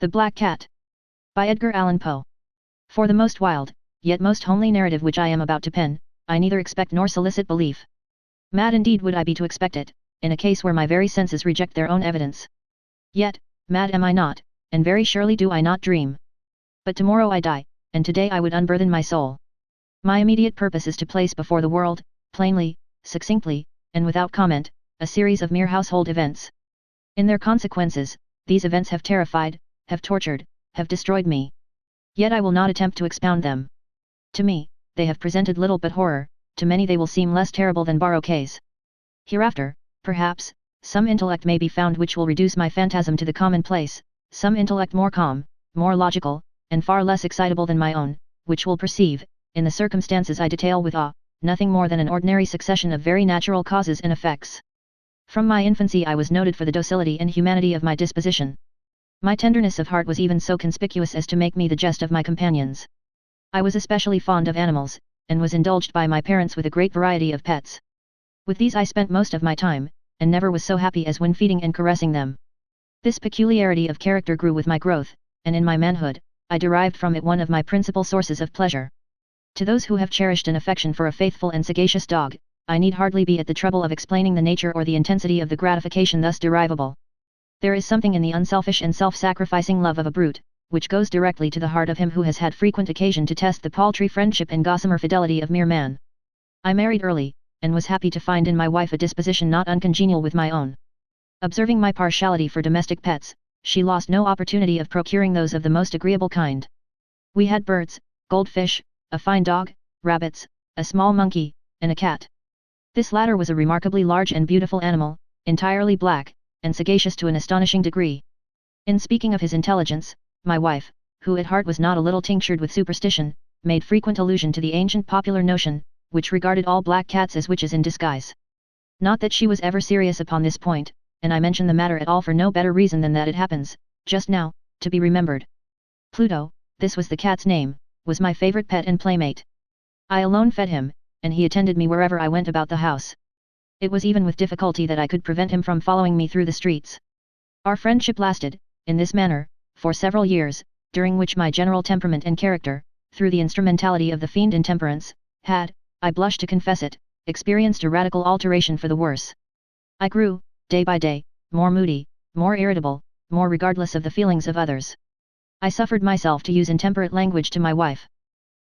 The Black Cat. By Edgar Allan Poe. For the most wild, yet most homely narrative which I am about to pen, I neither expect nor solicit belief. Mad indeed would I be to expect it, in a case where my very senses reject their own evidence. Yet, mad am I not, and very surely do I not dream. But tomorrow I die, and today I would unburthen my soul. My immediate purpose is to place before the world, plainly, succinctly, and without comment, a series of mere household events. In their consequences, these events have terrified, have tortured, have destroyed me. Yet I will not attempt to expound them. To me, they have presented little but horror, to many they will seem less terrible than baroques. Hereafter, perhaps, some intellect may be found which will reduce my phantasm to the commonplace, some intellect more calm, more logical, and far less excitable than my own, which will perceive, in the circumstances I detail with awe, nothing more than an ordinary succession of very natural causes and effects. From my infancy I was noted for the docility and humanity of my disposition. My tenderness of heart was even so conspicuous as to make me the jest of my companions. I was especially fond of animals, and was indulged by my parents with a great variety of pets. With these I spent most of my time, and never was so happy as when feeding and caressing them. This peculiarity of character grew with my growth, and in my manhood, I derived from it one of my principal sources of pleasure. To those who have cherished an affection for a faithful and sagacious dog, I need hardly be at the trouble of explaining the nature or the intensity of the gratification thus derivable. There is something in the unselfish and self-sacrificing love of a brute, which goes directly to the heart of him who has had frequent occasion to test the paltry friendship and gossamer fidelity of mere man. I married early, and was happy to find in my wife a disposition not uncongenial with my own. Observing my partiality for domestic pets, she lost no opportunity of procuring those of the most agreeable kind. We had birds, goldfish, a fine dog, rabbits, a small monkey, and a cat. This latter was a remarkably large and beautiful animal, entirely black, and sagacious to an astonishing degree. In speaking of his intelligence, my wife, who at heart was not a little tinctured with superstition, made frequent allusion to the ancient popular notion, which regarded all black cats as witches in disguise. Not that she was ever serious upon this point, and I mention the matter at all for no better reason than that it happens, just now, to be remembered. Pluto, this was the cat's name, was my favorite pet and playmate. I alone fed him, and he attended me wherever I went about the house. It was even with difficulty that I could prevent him from following me through the streets. Our friendship lasted, in this manner, for several years, during which my general temperament and character, through the instrumentality of the fiend intemperance, had, I blush to confess it, experienced a radical alteration for the worse. I grew, day by day, more moody, more irritable, more regardless of the feelings of others. I suffered myself to use intemperate language to my wife.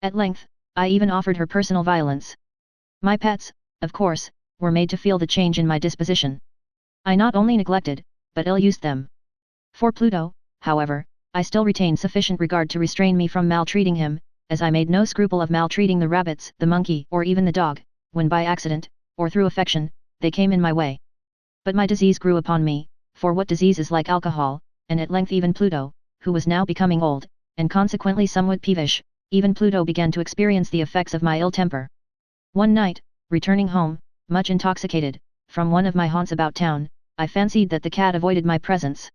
At length, I even offered her personal violence. My pets, of course, were made to feel the change in my disposition. I not only neglected, but ill-used them. For Pluto, however, I still retained sufficient regard to restrain me from maltreating him, as I made no scruple of maltreating the rabbits, the monkey, or even the dog, when by accident, or through affection, they came in my way. But my disease grew upon me, for what disease is like alcohol, and at length even Pluto, who was now becoming old, and consequently somewhat peevish, even Pluto began to experience the effects of my ill temper. One night, returning home, much intoxicated, from one of my haunts about town, I fancied that the cat avoided my presence.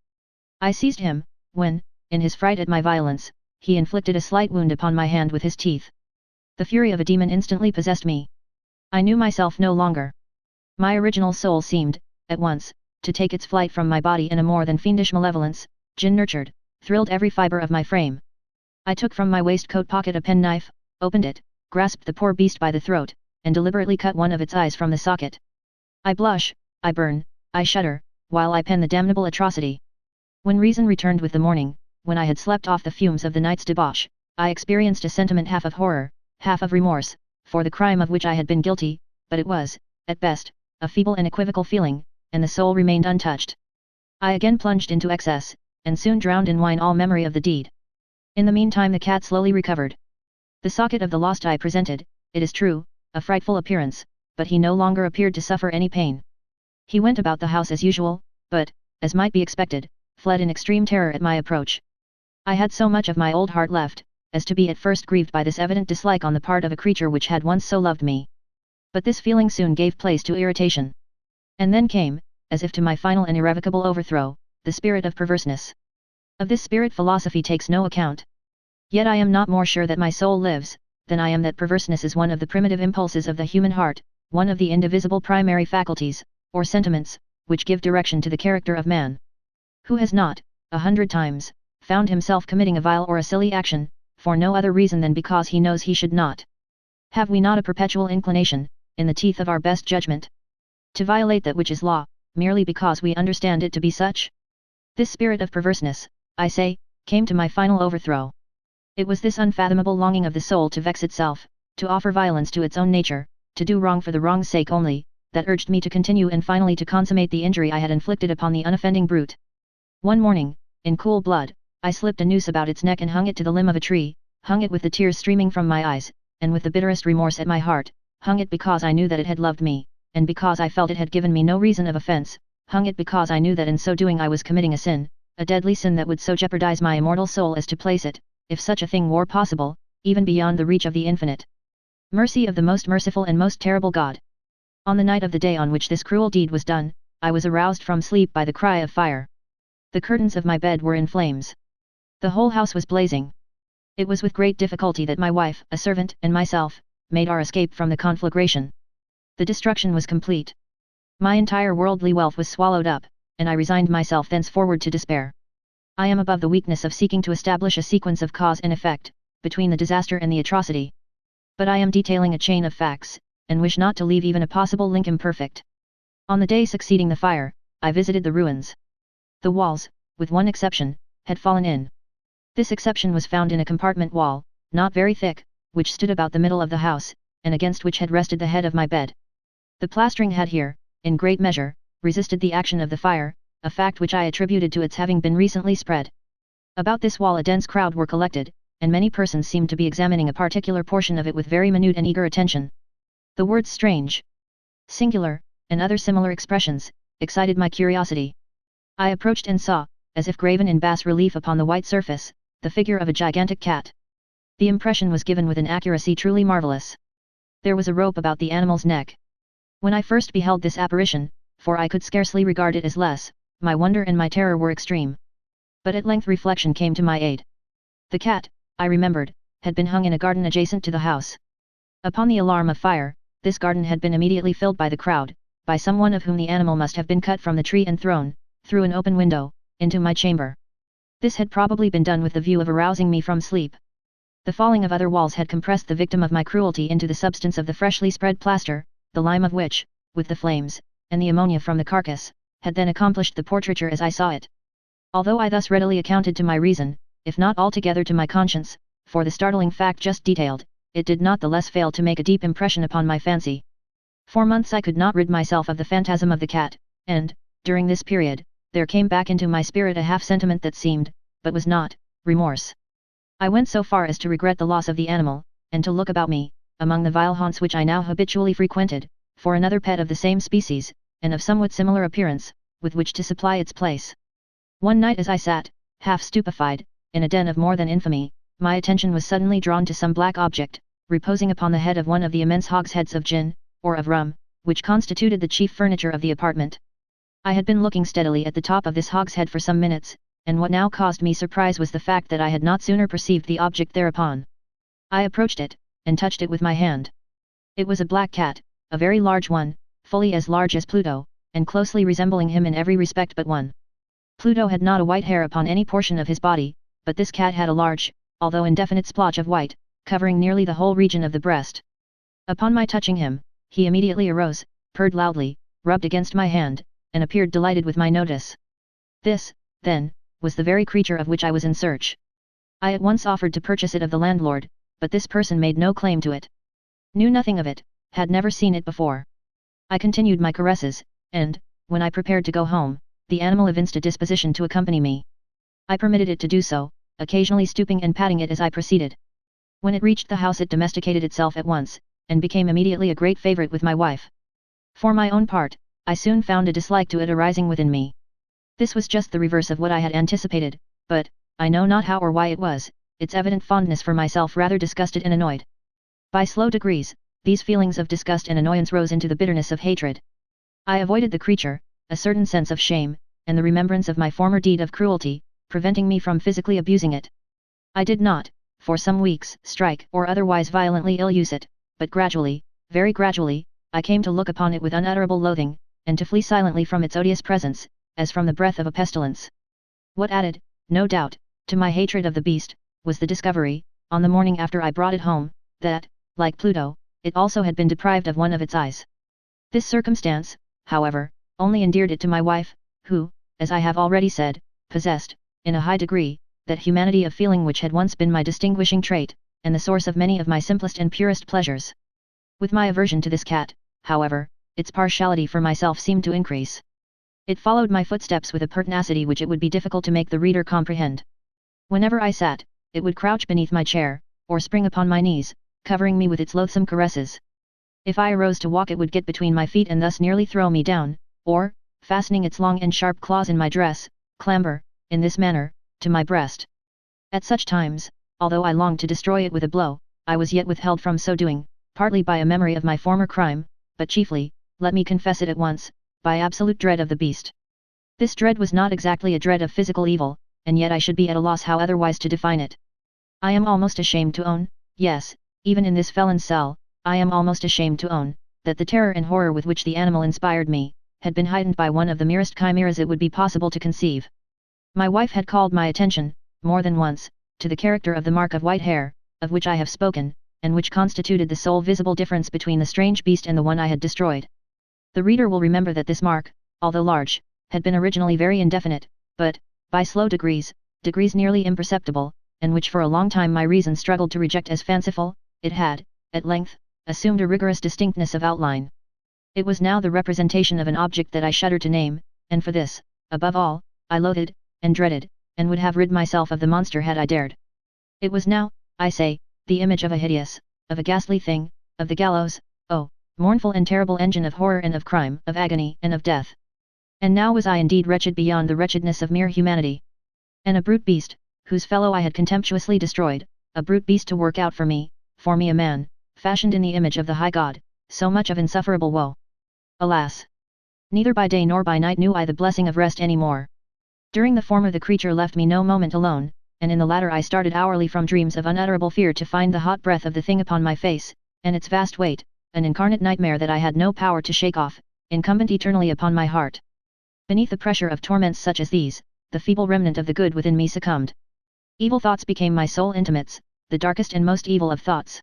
I seized him, when, in his fright at my violence, he inflicted a slight wound upon my hand with his teeth. The fury of a demon instantly possessed me. I knew myself no longer. My original soul seemed, at once, to take its flight from my body in a more than fiendish malevolence, gin-nurtured, thrilled every fibre of my frame. I took from my waistcoat pocket a penknife, opened it, grasped the poor beast by the throat, and deliberately cut one of its eyes from the socket. I blush, I burn, I shudder, while I pen the damnable atrocity. When reason returned with the morning, when I had slept off the fumes of the night's debauch, I experienced a sentiment half of horror, half of remorse, for the crime of which I had been guilty, but it was, at best, a feeble and equivocal feeling, and the soul remained untouched. I again plunged into excess, and soon drowned in wine all memory of the deed. In the meantime the cat slowly recovered. The socket of the lost eye presented, it is true, a frightful appearance, but he no longer appeared to suffer any pain. He went about the house as usual, but, as might be expected, fled in extreme terror at my approach. I had so much of my old heart left, as to be at first grieved by this evident dislike on the part of a creature which had once so loved me. But this feeling soon gave place to irritation. And then came, as if to my final and irrevocable overthrow, the spirit of perverseness. Of this spirit philosophy takes no account. Yet I am not more sure that my soul lives, than I am that perverseness is one of the primitive impulses of the human heart, one of the indivisible primary faculties, or sentiments, which give direction to the character of man. Who has not, 100 times, found himself committing a vile or a silly action, for no other reason than because he knows he should not. Have we not a perpetual inclination, in the teeth of our best judgment, to violate that which is law, merely because we understand it to be such? This spirit of perverseness, I say, came to my final overthrow. It was this unfathomable longing of the soul to vex itself, to offer violence to its own nature, to do wrong for the wrong's sake only, that urged me to continue and finally to consummate the injury I had inflicted upon the unoffending brute. One morning, in cool blood, I slipped a noose about its neck and hung it to the limb of a tree, hung it with the tears streaming from my eyes, and with the bitterest remorse at my heart, hung it because I knew that it had loved me, and because I felt it had given me no reason of offense, hung it because I knew that in so doing I was committing a sin, a deadly sin that would so jeopardize my immortal soul as to place it, if such a thing were possible, even beyond the reach of the infinite mercy of the most merciful and most terrible God. On the night of the day on which this cruel deed was done, I was aroused from sleep by the cry of fire. The curtains of my bed were in flames. The whole house was blazing. It was with great difficulty that my wife, a servant, and myself, made our escape from the conflagration. The destruction was complete. My entire worldly wealth was swallowed up, and I resigned myself thenceforward to despair. I am above the weakness of seeking to establish a sequence of cause and effect, between the disaster and the atrocity. But I am detailing a chain of facts, and wish not to leave even a possible link imperfect. On the day succeeding the fire, I visited the ruins. The walls, with one exception, had fallen in. This exception was found in a compartment wall, not very thick, which stood about the middle of the house, and against which had rested the head of my bed. The plastering had here, in great measure, resisted the action of the fire, a fact which I attributed to its having been recently spread. About this wall a dense crowd were collected, and many persons seemed to be examining a particular portion of it with very minute and eager attention. The words strange, singular, and other similar expressions, excited my curiosity. I approached and saw, as if graven in bas relief upon the white surface, the figure of a gigantic cat. The impression was given with an accuracy truly marvelous. There was a rope about the animal's neck. When I first beheld this apparition, for I could scarcely regard it as less, my wonder and my terror were extreme. But at length reflection came to my aid. The cat, I remembered, had been hung in a garden adjacent to the house. Upon the alarm of fire, this garden had been immediately filled by the crowd, by some one of whom the animal must have been cut from the tree and thrown, through an open window, into my chamber. This had probably been done with the view of arousing me from sleep. The falling of other walls had compressed the victim of my cruelty into the substance of the freshly spread plaster, the lime of which, with the flames, and the ammonia from the carcass, had then accomplished the portraiture as I saw it. Although I thus readily accounted to my reason, if not altogether to my conscience, for the startling fact just detailed, it did not the less fail to make a deep impression upon my fancy. For months I could not rid myself of the phantasm of the cat, and, during this period, there came back into my spirit a half-sentiment that seemed, but was not, remorse. I went so far as to regret the loss of the animal, and to look about me, among the vile haunts which I now habitually frequented, for another pet of the same species, and of somewhat similar appearance, with which to supply its place. One night as I sat, half stupefied, in a den of more than infamy, my attention was suddenly drawn to some black object, reposing upon the head of one of the immense hogsheads of gin, or of rum, which constituted the chief furniture of the apartment. I had been looking steadily at the top of this hogshead for some minutes, and what now caused me surprise was the fact that I had not sooner perceived the object thereupon. I approached it, and touched it with my hand. It was a black cat, a very large one, fully as large as Pluto, and closely resembling him in every respect but one. Pluto had not a white hair upon any portion of his body, but this cat had a large, although indefinite splotch of white, covering nearly the whole region of the breast. Upon my touching him, he immediately arose, purred loudly, rubbed against my hand, and appeared delighted with my notice. This, then, was the very creature of which I was in search. I at once offered to purchase it of the landlord, but this person made no claim to it. Knew nothing of it, had never seen it before. I continued my caresses, and, when I prepared to go home, the animal evinced a disposition to accompany me. I permitted it to do so, occasionally stooping and patting it as I proceeded. When it reached the house it domesticated itself at once, and became immediately a great favorite with my wife. For my own part, I soon found a dislike to it arising within me. This was just the reverse of what I had anticipated, but, I know not how or why it was, its evident fondness for myself rather disgusted and annoyed. By slow degrees, these feelings of disgust and annoyance rose into the bitterness of hatred. I avoided the creature, a certain sense of shame, and the remembrance of my former deed of cruelty, preventing me from physically abusing it. I did not, for some weeks, strike or otherwise violently ill-use it, but gradually, very gradually, I came to look upon it with unutterable loathing, and to flee silently from its odious presence, as from the breath of a pestilence. What added, no doubt, to my hatred of the beast, was the discovery, on the morning after I brought it home, that, like Pluto, it also had been deprived of one of its eyes. This circumstance, however, only endeared it to my wife, who, as I have already said, possessed, in a high degree, that humanity of feeling which had once been my distinguishing trait, and the source of many of my simplest and purest pleasures. With my aversion to this cat, however, its partiality for myself seemed to increase. It followed my footsteps with a pertinacity which it would be difficult to make the reader comprehend. Whenever I sat, it would crouch beneath my chair, or spring upon my knees, covering me with its loathsome caresses. If I arose to walk it would get between my feet and thus nearly throw me down, or, fastening its long and sharp claws in my dress, clamber, in this manner, to my breast. At such times, although I longed to destroy it with a blow, I was yet withheld from so doing, partly by a memory of my former crime, but chiefly, let me confess it at once, by absolute dread of the beast. This dread was not exactly a dread of physical evil, and yet I should be at a loss how otherwise to define it. I am almost ashamed to own, yes, even in this felon's cell, I am almost ashamed to own, that the terror and horror with which the animal inspired me, had been heightened by one of the merest chimeras it would be possible to conceive. My wife had called my attention, more than once, to the character of the mark of white hair, of which I have spoken, and which constituted the sole visible difference between the strange beast and the one I had destroyed. The reader will remember that this mark, although large, had been originally very indefinite, but, by slow degrees nearly imperceptible, and which for a long time my reason struggled to reject as fanciful, it had, at length, assumed a rigorous distinctness of outline. It was now the representation of an object that I shudder to name, and for this, above all, I loathed, and dreaded, and would have rid myself of the monster had I dared. It was now, I say, the image of a hideous, of a ghastly thing, of the gallows, oh, mournful and terrible engine of horror and of crime, of agony and of death. And now was I indeed wretched beyond the wretchedness of mere humanity. And a brute beast, whose fellow I had contemptuously destroyed, a brute beast to work out for me a man, fashioned in the image of the high God, so much of insufferable woe. Alas! Neither by day nor by night knew I the blessing of rest any more. During the former the creature left me no moment alone, and in the latter I started hourly from dreams of unutterable fear to find the hot breath of the thing upon my face, and its vast weight, an incarnate nightmare that I had no power to shake off, incumbent eternally upon my heart. Beneath the pressure of torments such as these, the feeble remnant of the good within me succumbed. Evil thoughts became my sole intimates, the darkest and most evil of thoughts.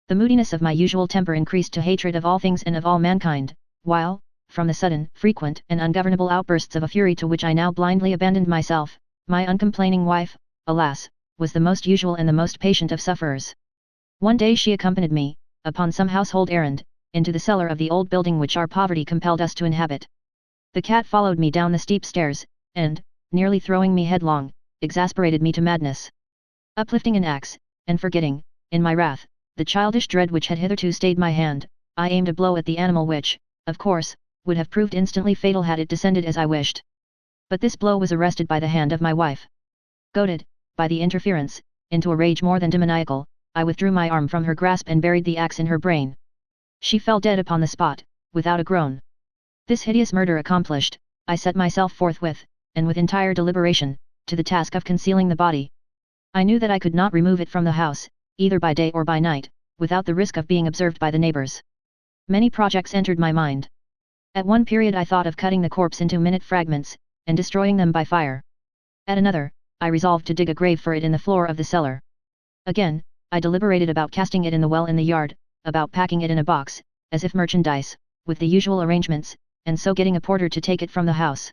The moodiness of my usual temper increased to hatred of all things and of all mankind, while, from the sudden, frequent and ungovernable outbursts of a fury to which I now blindly abandoned myself, my uncomplaining wife, alas, was the most usual and the most patient of sufferers. One day she accompanied me, upon some household errand, into the cellar of the old building which our poverty compelled us to inhabit. The cat followed me down the steep stairs, and, nearly throwing me headlong, exasperated me to madness. Uplifting an axe, and forgetting, in my wrath, the childish dread which had hitherto stayed my hand, I aimed a blow at the animal which, of course, would have proved instantly fatal had it descended as I wished. But this blow was arrested by the hand of my wife. Goaded, by the interference, into a rage more than demoniacal, I withdrew my arm from her grasp and buried the axe in her brain. She fell dead upon the spot, without a groan. This hideous murder accomplished, I set myself forthwith, and with entire deliberation, to the task of concealing the body. I knew that I could not remove it from the house, either by day or by night, without the risk of being observed by the neighbors. Many projects entered my mind. At one period I thought of cutting the corpse into minute fragments, and destroying them by fire. At another, I resolved to dig a grave for it in the floor of the cellar. Again, I deliberated about casting it in the well in the yard, about packing it in a box, as if merchandise, with the usual arrangements, and so getting a porter to take it from the house.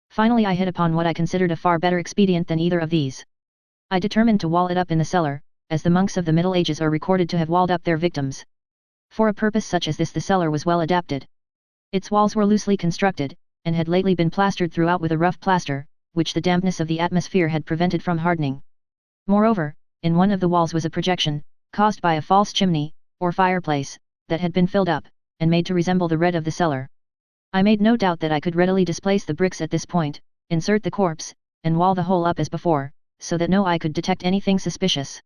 Finally I hit upon what I considered a far better expedient than either of these. I determined to wall it up in the cellar, as the monks of the Middle Ages are recorded to have walled up their victims. For a purpose such as this the cellar was well adapted. Its walls were loosely constructed, and had lately been plastered throughout with a rough plaster, which the dampness of the atmosphere had prevented from hardening. Moreover, in one of the walls was a projection, caused by a false chimney, or fireplace, that had been filled up, and made to resemble the red of the cellar. I made no doubt that I could readily displace the bricks at this point, insert the corpse, and wall the whole up as before, so that no eye could detect anything suspicious.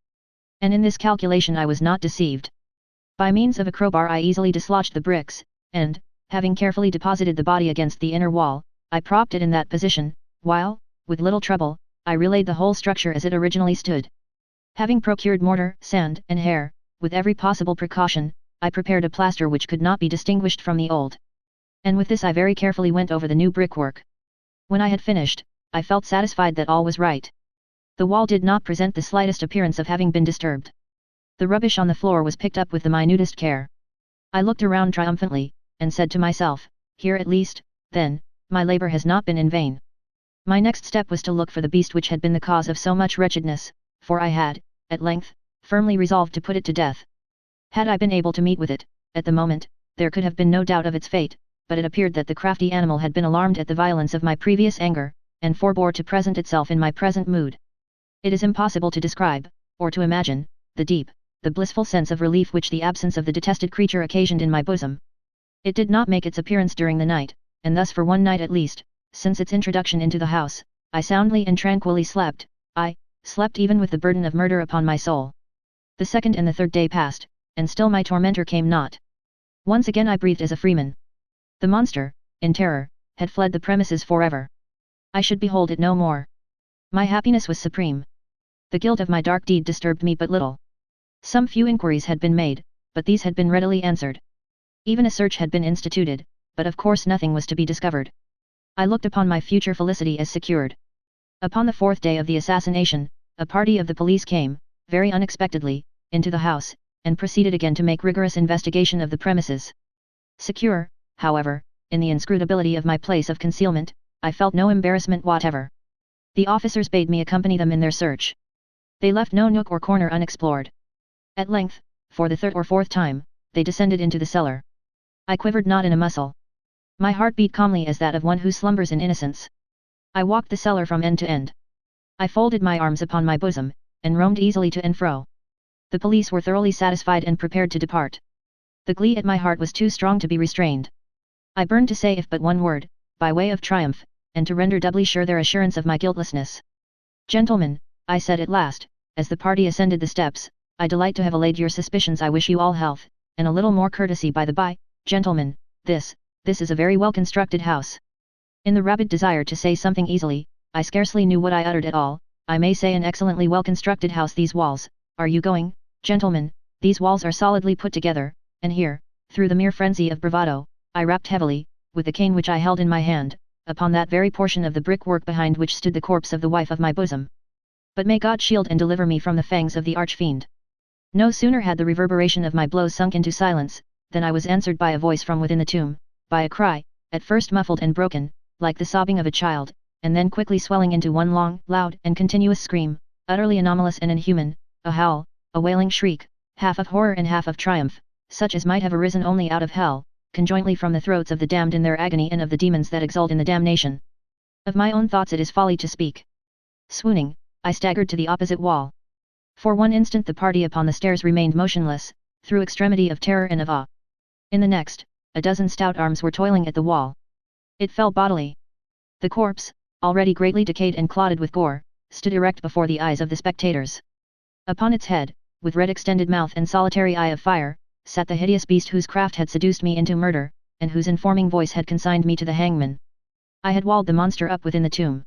And in this calculation I was not deceived. By means of a crowbar I easily dislodged the bricks, and, having carefully deposited the body against the inner wall, I propped it in that position, while, with little trouble, I relaid the whole structure as it originally stood. Having procured mortar, sand, and hair, with every possible precaution, I prepared a plaster which could not be distinguished from the old. And with this I very carefully went over the new brickwork. When I had finished, I felt satisfied that all was right. The wall did not present the slightest appearance of having been disturbed. The rubbish on the floor was picked up with the minutest care. I looked around triumphantly, and said to myself, here at least, then, my labor has not been in vain. My next step was to look for the beast which had been the cause of so much wretchedness, for I had, at length, firmly resolved to put it to death. Had I been able to meet with it, at the moment, there could have been no doubt of its fate, but it appeared that the crafty animal had been alarmed at the violence of my previous anger, and forbore to present itself in my present mood. It is impossible to describe, or to imagine, the deep, the blissful sense of relief which the absence of the detested creature occasioned in my bosom. It did not make its appearance during the night, and thus for one night at least, since its introduction into the house, I soundly and tranquilly slept. I slept even with the burden of murder upon my soul. The second and the third day passed, and still my tormentor came not. Once again I breathed as a freeman. The monster, in terror, had fled the premises forever. I should behold it no more. My happiness was supreme. The guilt of my dark deed disturbed me but little. Some few inquiries had been made, but these had been readily answered. Even a search had been instituted, but of course nothing was to be discovered. I looked upon my future felicity as secured. Upon the fourth day of the assassination, a party of the police came, very unexpectedly, into the house, and proceeded again to make rigorous investigation of the premises. Secure, however, in the inscrutability of my place of concealment, I felt no embarrassment whatever. The officers bade me accompany them in their search. They left no nook or corner unexplored. At length, for the third or fourth time, they descended into the cellar. I quivered not in a muscle. My heart beat calmly as that of one who slumbers in innocence. I walked the cellar from end to end. I folded my arms upon my bosom, and roamed easily to and fro. The police were thoroughly satisfied and prepared to depart. The glee at my heart was too strong to be restrained. I burned to say if but one word, by way of triumph, and to render doubly sure their assurance of my guiltlessness. Gentlemen, I said at last, as the party ascended the steps, I delight to have allayed your suspicions. I wish you all health, and a little more courtesy by the by, gentlemen. This is a very well constructed house. In the rabid desire to say something easily, I scarcely knew what I uttered at all. I may say an excellently well constructed house. These walls, are you going, gentlemen, these walls are solidly put together, and here, through the mere frenzy of bravado, I rapped heavily, with the cane which I held in my hand, upon that very portion of the brickwork behind which stood the corpse of the wife of my bosom. But may God shield and deliver me from the fangs of the arch-fiend. No sooner had the reverberation of my blows sunk into silence, than I was answered by a voice from within the tomb, by a cry, at first muffled and broken, like the sobbing of a child, and then quickly swelling into one long, loud, and continuous scream, utterly anomalous and inhuman, a howl, a wailing shriek, half of horror and half of triumph, such as might have arisen only out of hell, conjointly from the throats of the damned in their agony and of the demons that exult in the damnation. Of my own thoughts it is folly to speak. Swooning, I staggered to the opposite wall. For one instant the party upon the stairs remained motionless, through extremity of terror and of awe. In the next, a dozen stout arms were toiling at the wall. It fell bodily. The corpse, already greatly decayed and clotted with gore, stood erect before the eyes of the spectators. Upon its head, with red extended mouth and solitary eye of fire, sat the hideous beast whose craft had seduced me into murder, and whose informing voice had consigned me to the hangman. I had walled the monster up within the tomb.